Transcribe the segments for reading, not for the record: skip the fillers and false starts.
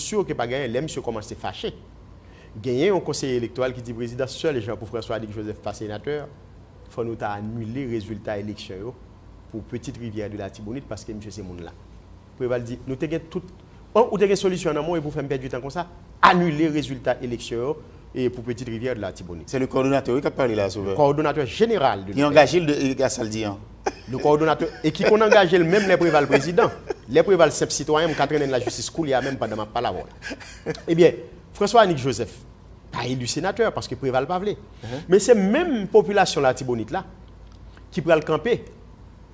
sûr que pas gagné, les monsieur commence à fâcher. Gagner un conseiller électoral qui dit président seul les gens pour François Anik Joseph pas sénateur, il faut nous annuler les résultats élections pour Petite Rivière de la Tibonite parce que monsieur c'est monde là. Préval dit nous t'ai tout ou t'ai une solution en et pour faire perdre du temps comme ça, annuler les résultats élections et pour Petite Rivière de la Tibonite. C'est le coordonnateur qui a parlé là, Sauveur. Le coordonnateur général de qui a engagé le Gassaldian. Le coordonnateur et qui a engagé même les préval président, les préval simple citoyen qui traîné la justice cool il y a même pas de ma parole. Eh bien, François Anik Joseph pas élu sénateur parce que préval pas voulu. Mais c'est même population la Tibonite là qui peut le camper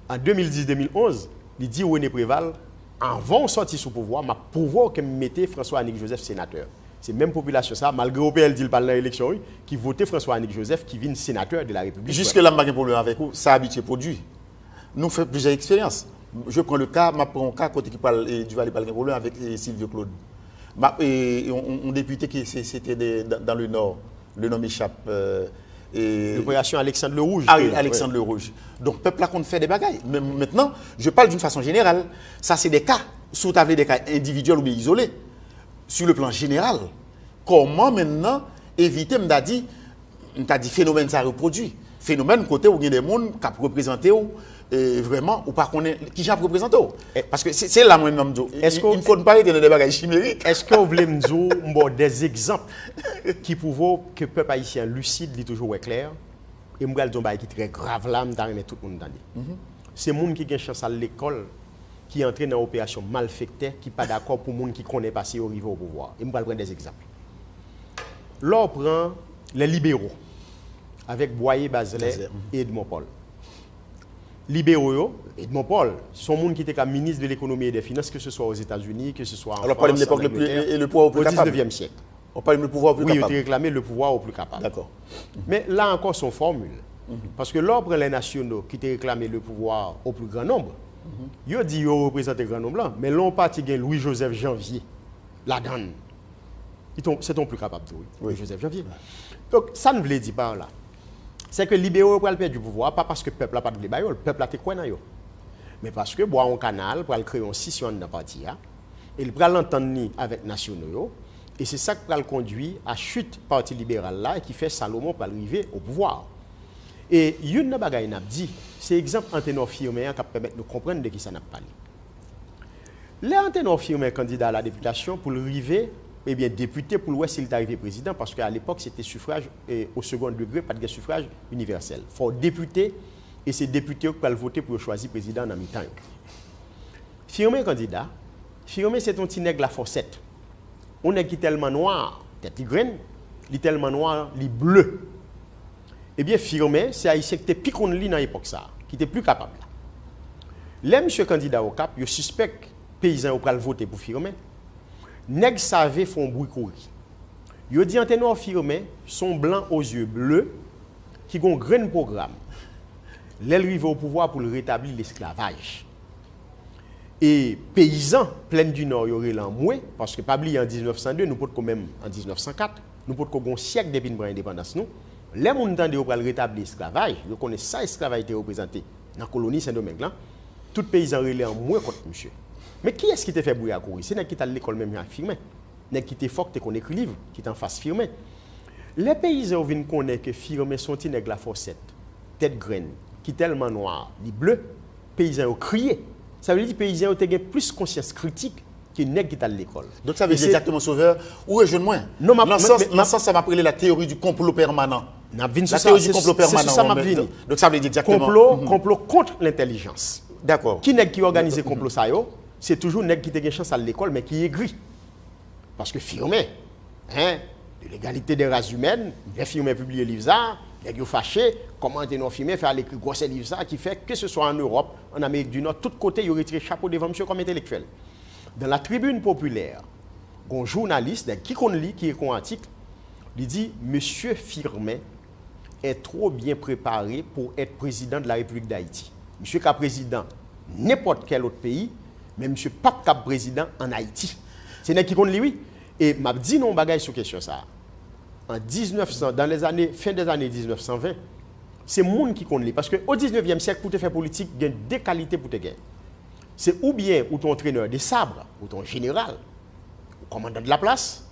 en 2010-2011, il dit René Préval avant de sortir sous pouvoir, m'a pouvoir que mettait François Anik Joseph sénateur. C'est même population ça, malgré OPL dit pas dans l'élection, qui votait François Anik Joseph qui vient sénateur de la République. Jusque là, je n'ai pas de problème avec vous, ça habitué produit. Nous faisons plusieurs expériences. Je prends le cas, je prends un cas côté qui parle du Valais pas de problème avec Sylvio Claude. Un député qui c'était dans le Nord, le nom m'échappe. L'opération Alexandre le Rouge. Alexandre le Rouge. Donc, le peuple là qu'on fait des bagailles. Mais maintenant, je parle d'une façon générale. Ça, c'est des cas, sous table des cas individuels ou bien isolés. Sur le plan général, comment maintenant éviter, m'a dit phénomène ça reproduit. Phénomène côté où il y a des gens qui représentent vraiment ou pas connaître qui j'ai représenté. Parce que c'est là mon nom. Il ne faut pas être dans des bagages chimériques. Est-ce que vous voulez me dire des exemples qui prouvent que le peuple haïtien lucide est toujours clair et je vais dire qui est très grave là, je tout le monde entendre. C'est les gens qui ont chance à l'école qui entrent dans l'opération malfectée, qui sont pas d'accord pour les gens qui connaissent passer au niveau au pouvoir. Et je vais prendre des exemples. Là, on prend les libéraux avec Boyer Bazelet et Edmond Paul. Libéraux, Edmond Paul, sont gens qui étaient ministre de l'économie et des finances, que ce soit aux États-Unis, que ce soit en France, de l'époque le pouvoir au plus capable. Au 19e siècle. On parle du pouvoir au plus capable. Oui, on réclamé le pouvoir au plus capable. D'accord. Mais là encore, son formule. Parce que l'ordre les nationaux qui ont réclamé le pouvoir au plus grand nombre, ils ont dit qu'ils représentent le grand nombre là, mais l'on parti Louis-Joseph Janvier, la donne. C'est un plus capable, Louis-Joseph Janvier. Donc, ça ne veut dire pas là. C'est que les libéraux peuvent perdre du pouvoir, pas parce que le peuple n'a pas de débat, le peuple a été quoi dans eux. Mais parce que boire un canal pour créer une scission dans le parti, et il peut l'entendre avec les nationaux, et c'est ça qui va le conduire à chute parti libéral là, et qui fait Salomon pour arriver au pouvoir. Et une des choses n'a dit, c'est l'exemple Anténor Firmin qui permet de comprendre de qui ça n'a pas parlé. Les Anténor Firmin candidat à la députation pour arriver, eh bien député pour l'Ouest, il est arrivé président parce qu'à l'époque c'était suffrage au second degré, pas de suffrage universel. Il faut député et c'est député qui peuvent voter pour choisir président en mi-temps. Firmin candidat, Firmin c'est un petit nègre la fossette. On est qui tellement noir, tête graine, il tellement noir, il bleu. Eh bien, Firmin, c'est haïtien qui était plus qu'on lit dans l'époque ça, qui était plus capable. Les monsieur candidat au cap, il suspecte paysans au pral voter pour Firmin. Nèg savait font bruit courir. Il dit Anténor Firmin sont blancs aux yeux bleus qui ont un grand programme. L'arrivée au pouvoir pour rétablir l'esclavage. Et paysans plein du Nord, il y aurait l'enmoué, parce que pas oublier en 1902, nous pouvons même en 1904, nous pouvons un siècle depuis notre indépendance nous. Les gens qui ont rétablir l'esclavage, ils connaissent ça, l'esclavage était représenté dans la colonie Saint-Domingue. Tout paysan relève en moins contre monsieur. Mais qui est-ce qui t'a fait brouiller à courir? C'est qui est à l'école même à Firmin. Qui était fort, qui connaît écrit livre, qui est en face Firmin. Les paysans viennent connaître que Firmin sont une la fossette, tête graine, qui est tellement noir, ni bleu, paysans ont crié. Ça veut dire que les paysans ont plus conscience critique que les nègres qui est à l'école. Donc ça veut dire exactement Sauveur, où est-je moins? Non, dans ce sens, ça m'a appelé la théorie du complot permanent. La théorie du complot permanent. Donc ça veut dire exactement. Complot contre l'intelligence. D'accord. Qui n'est qui organise le complot ça c'est toujours nèg qui a chance à l'école mais qui est gris. Parce que Firmin, de l'égalité des races humaines, les Firmin publié livre ça, les gens fâchés, comment Anténor Firmin fait l'écrit gros livre ça qui fait que ce soit en Europe, en Amérique du Nord, tout côté il y aurait tiré chapeau devant monsieur comme intellectuel. Dans la tribune populaire, un journaliste qui lit qui est un article, il dit monsieur Firmin est trop bien préparé pour être président de la République d'Haïti. Monsieur est président n'importe quel autre pays, mais monsieur pas cap président en Haïti. C'est n'est qui compte lui oui. Et m'a dit non bagaille sur question ça. En 1900 dans les années fin des années 1920, c'est monde qui compte lui parce que au 19e siècle pour te faire politique, il y a deux qualités pour te gagner. C'est ou bien ou ton entraîneur des sabres, ou ton général, commandant de la place,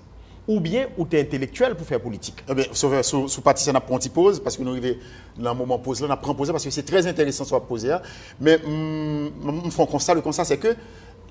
ou bien ou tu es intellectuel pour faire politique. Eh bien, sous partie, ça n'a pas pause, parce que nous arrivons dans un moment pause, là, on a pris pause, parce que c'est très intéressant sur la pause. Mais on fait un constat, le constat, c'est que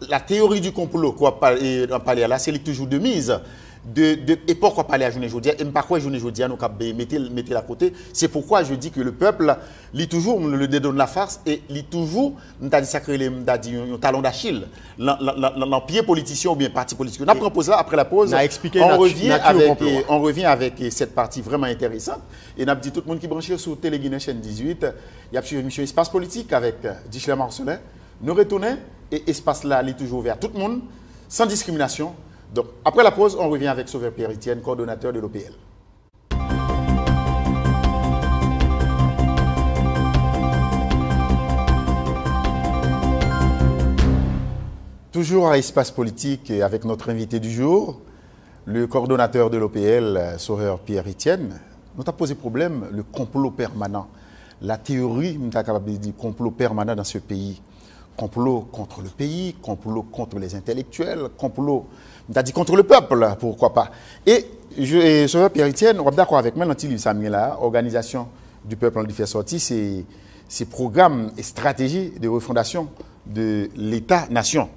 la théorie du complot qu'on a parlé là, c'est toujours de mise. De époque qu'on parle à journée aujourd'hui, et pas quoi journée aujourd'hui, nous mettez à côté. C'est pourquoi je dis que le peuple, lit toujours, le dédonne la farce, et lit toujours, nous dit sacré, un talon d'Achille, l'empire politicien ou bien parti politique. On a proposé là, après la pause, on revient avec cette partie vraiment intéressante, et on a dit tout le monde qui branche sur Télé Guinée chaîne 18, il y a une émission Espace Politique avec Dichler Marcelin. Nous retournons, et espace là, il est toujours ouvert à tout le monde, sans discrimination. Donc, après la pause, on revient avec Sauveur Pierre-Etienne, coordonnateur de l'OPL. Toujours à Espace Politique avec notre invité du jour, le coordonnateur de l'OPL, Sauveur Pierre-Etienne. Nous avons posé problème, le complot permanent. La théorie, nous avons capable de dire complot permanent dans ce pays. Complot contre le pays, complot contre les intellectuels, complot, on a dit contre le peuple, pourquoi pas. Et Sauveur Pierre-Etienne, on est d'accord avec moi, dans le livre Samuel, là, Organisation du peuple en fait sortir, c'est programme et stratégie de refondation de l'État-nation.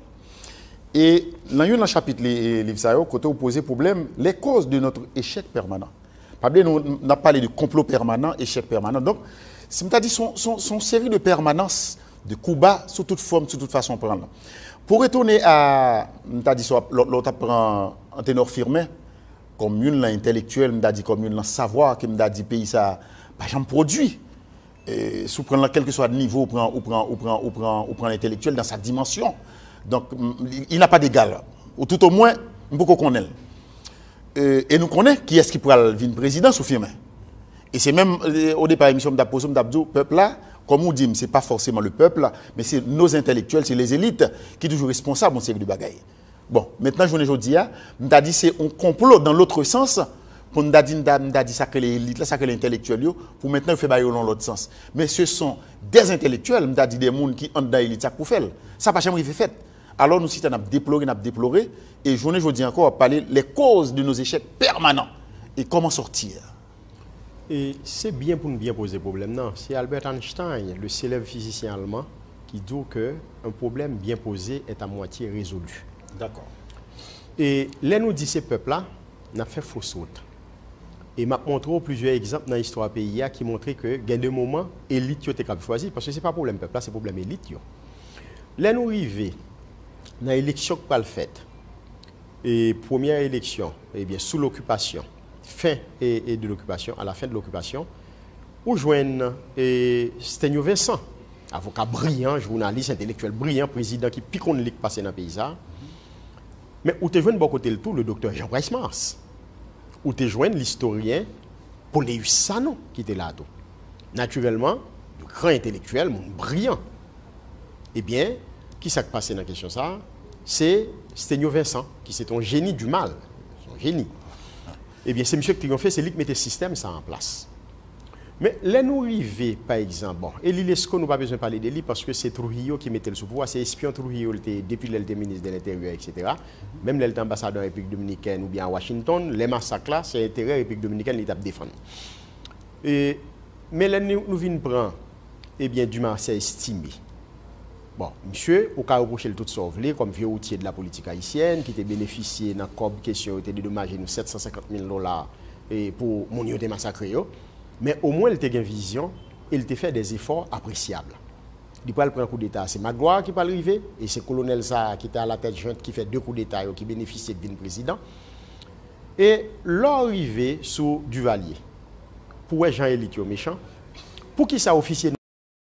Et dans le chapitre du livre ça, côté opposé problème, les causes de notre échec permanent. Nous avons parlé de complot permanent, échec permanent. Donc, c'est dit son série de permanence de coups bas sous toute forme, sous toute façon prendre. Pour retourner à, on dit l'autre prend un ténor firmé, comme une intellectuelle, on dit comme une savoir, qui m'a dit pays ça, pas jamais produit. Sous prendre quel que soit le niveau, ou prend l'intellectuel dans sa dimension. Donc, il n'a pas d'égal. Ou tout au moins, beaucoup qu'on connaît. Et nous connaissons qui est-ce qui pourra venir président sous firmé. Et c'est même au départ, l'émission d'Abdou, peuple là, comme on dit, ce n'est pas forcément le peuple, mais c'est nos intellectuels, c'est les élites qui sont toujours responsables de ce bagaille. Bon, maintenant, je vous dis, on dit c'est un complot dans l'autre sens, pour nous dire ça que les élites, ça que les intellectuels, pour maintenant faire dans l'autre sens. Mais ce sont des intellectuels, on dit des gens qui ont dans l'élite pour faire. Ça n'a pas jamais fait. Alors nous, si on a déploré, et je vous dis encore, parler les causes de nos échecs permanents et comment sortir. Et c'est bien pour nous bien poser problème. Non, c'est Albert Einstein, le célèbre physicien allemand, qui dit qu'un problème bien posé est à moitié résolu. D'accord. Et là, nous dit ces peuples-là, n'a fait fausse route. Et m'a montré plusieurs exemples dans l'histoire pays qui montrent que, il y a des moments, l'élite était capable de choisir, parce que ce n'est pas problème peuple, c'est problème élite. Là, nous arrivons dans l'élection que pas le fait. Et première élection, eh bien, sous l'occupation. Fin et de l'occupation, à la fin de l'occupation, où joignent Sténio Vincent, avocat brillant, journaliste intellectuel brillant, président qui pique on passé dans le pays. Mais où te joignent bon côté le tout, le docteur Jean-Bryce Mars, où te joignent l'historien Poléus Sanon qui était là. Naturellement, de grands intellectuels, brillant. Eh bien, qui s'est passé dans la question ça? C'est Sténio Vincent, qui c'est un génie du mal, son génie. Eh bien, c'est M. qui a fait, c'est lui qui mettait le système ça en place. Mais là, nous arrivons, par exemple, bon, Elie Lescaut, nous n'avons pas besoin de parler de lui parce que c'est Trujillo qui mettait le sous pouvoir, c'est espion Trujillo depuis qu'il était ministre de l'Intérieur, etc. Même l'être ambassadeur de la République dominicaine ou bien à Washington, les massacres là, c'est l'intérêt de la République dominicaine qui défendre. Mais là, nous venons prendre, eh bien, Dumas c'est estimé. Bon, monsieur, au cas où reprocher le tout sauvé, comme vieux routier de la politique haïtienne, qui était bénéficié dans la question, était dédommagé nous 750 000 $ pour mon yoté massacré. Mais au moins, il a une vision et il a fait des efforts appréciables. Il peut prendre un coup d'État, c'est Magloire qui peut arriver, et c'est le colonel ça qui était à la tête jointe qui fait 2 coups d'État qui bénéficie de devenir président. Et l'arrivée sous Duvalier, pour Jean-Élie méchant, pour qui ça officier